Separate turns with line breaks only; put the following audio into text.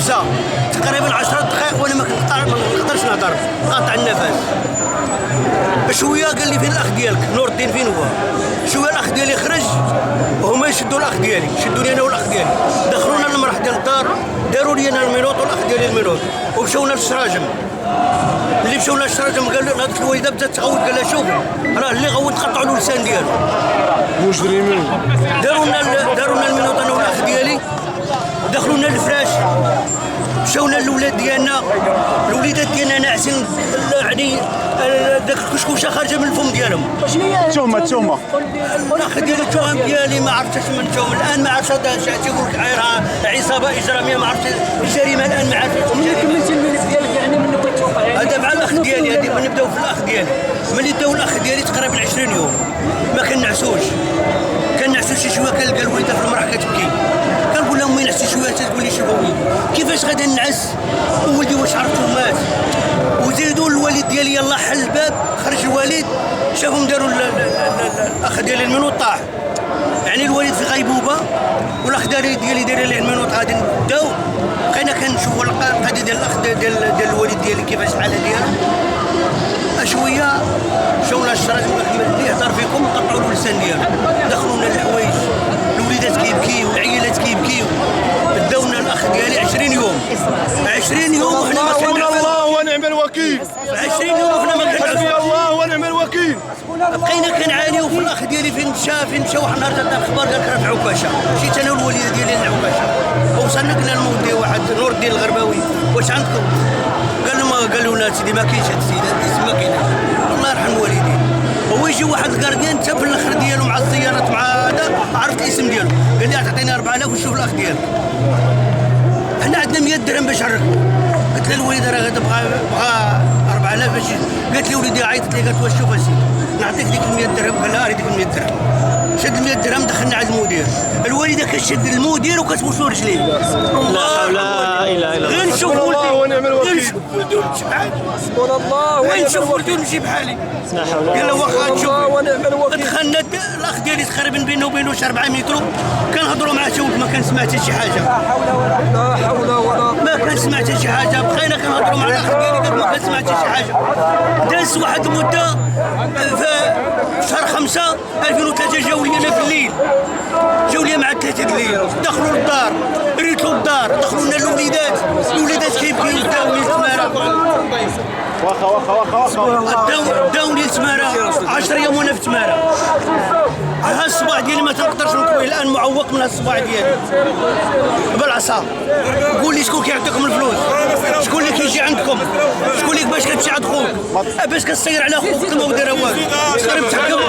5 تقريبا 10 دقائق وانا ما نقدرش نهضر، قاطع النفس. شويه قال لي فين الاخ ديالك نور الدين فين هو؟ شويه الاخ ديالي خرج وهما يشدوا الاخ ديالي، شدوا لي انا والاخ ديالي، دخلونا المرح ديال الدار، داروا لي انا المينوط والاخ ديالي المينوط، ومشاونا للشراجم. اللي مشاونا للشراجم قال له هذيك الوالده بدات تغوت، قال لها شوف راه اللي غوت قطعوا له اللسان ديالو.
مجرمين.
داروا لنا المينوط انا والاخ ديالي، دخلونا للفراش، مشاونا للولاد ديالنا، الوليدات ديالنا ناعسين يعني داك الكشكوشه خارجه من الفم ديالهم.
تهمه
الاخ ديالي التهم ديالي ما عرفتش من التهم الان، ما عرفتش هذا تيقول لك عايرها عصابه اجراميه، ما عرفتش الجريمه الان ما عرفتش.
ملي كملتي الملف ديالك يعني من بغيت توقع
هذا مع الاخ ديالي، هذه نبداو في الاخ ديالي. ملي داو الاخ ديالي تقريبا 20 يوم ما كنعسوش شي شويه، كنلقى الوالده في المرح كتبكي، كنقول لها امي نعسي شويه، تقول لي شوف وليدي كيفاش غادي نعس وولدي واش عرفتو مات. وزيدوا الوالد ديالي يلاه حل الباب، خرج الوالد شافهم داروا الاخ ديالي المنوط طاح، يعني الوالد في غيبوبه والاخ ديالي داير ليه المنوط. غادي نبداو بقينا كنشوفوا القضيه ديال الاخ ديال الوالد ديالي كيفاش الحاله ديالو. شويه مشاونا للشراج، اللي يهضر فيكم قطعوا له اللسان ديالو، دخلونا الحوايج، الوليدات كيبكيو والعيالات كيبكيو. داونا الاخ ديالي 20 يوم 20 يوم وحنا ما
حسبنا الله ونعم الوكيل.
20 يوم وحنا ما كنعرفوش.
حسبي الله ونعم الوكيل.
بقينا كنعانيو في الاخ ديالي فين مشى واحد النهار جاتنا الخبر قال لك راه في عكاشه، مشيت انا والوالده ديالي لعكاشه، وصلنا قلنا للمودي واحد نور الدين الغرباوي واش عندكم؟ قالوا لنا سيدي ما كاينش هاد السيد، هاد الاسم ما كاينش، الله يرحم الوالدين. هو يجي واحد الكارديان حتى في الاخر ديالو مع الزيارات مع هذا عرفت الاسم ديالو، قال لي تعطيني 4000 ونشوف الاخ ديالك. حنا عندنا 100 درهم باش نركبوا. قلت لها الوالده راه غادا بغا 4000 باش، قالت لي وليدي عيطت لي قالت واش شوف اسيدي نعطيك ديك 100 درهم، قال لها ديك 100 درهم. شد 100 درهم دخلنا على المدير، الوالده كتشد المدير وكتبوسو رجليه.
لا حول ولا اله الا الله.
غير نشوف
الله ونعم الوكيل.
ولدي ونمشي بحالي،
حسبنا الله
غير نشوف ولدي ونمشي بحالي. قال له واخا نشوف.
ونعم الوكيل.
دخلنا الاخ ديالي تقريبا بينه وبينه 4 متر، كنهضروا معاه تا ما كان سمعت شي حاجه،
لا حول ولا
ما كان سمعت شي حاجه. بقينا كنهضروا مع الاخ ديالي قال ما كان سمعت شي حاجه. داز واحد المده في شهر 5 2003 جاو لي انا في الليل، جاو لي مع 3 الليل، دخلوا للدار ريتو الدار، دخلوا لنا الوليدات كيبكيو داوني التماره، داوني التماره 10 ايام وانا في التماره. ها الصباع ديالي ما تنقدرش نطوي الان، معوق من الصباع ديالي بالعصا. قول لي شكون كيعطيكم الفلوس؟ شكون اللي كيجي عندكم؟ شكون اللي باش كتمشي عند خوك؟ باش كتسير على خوك ما ودير والو، تقريبا تحكم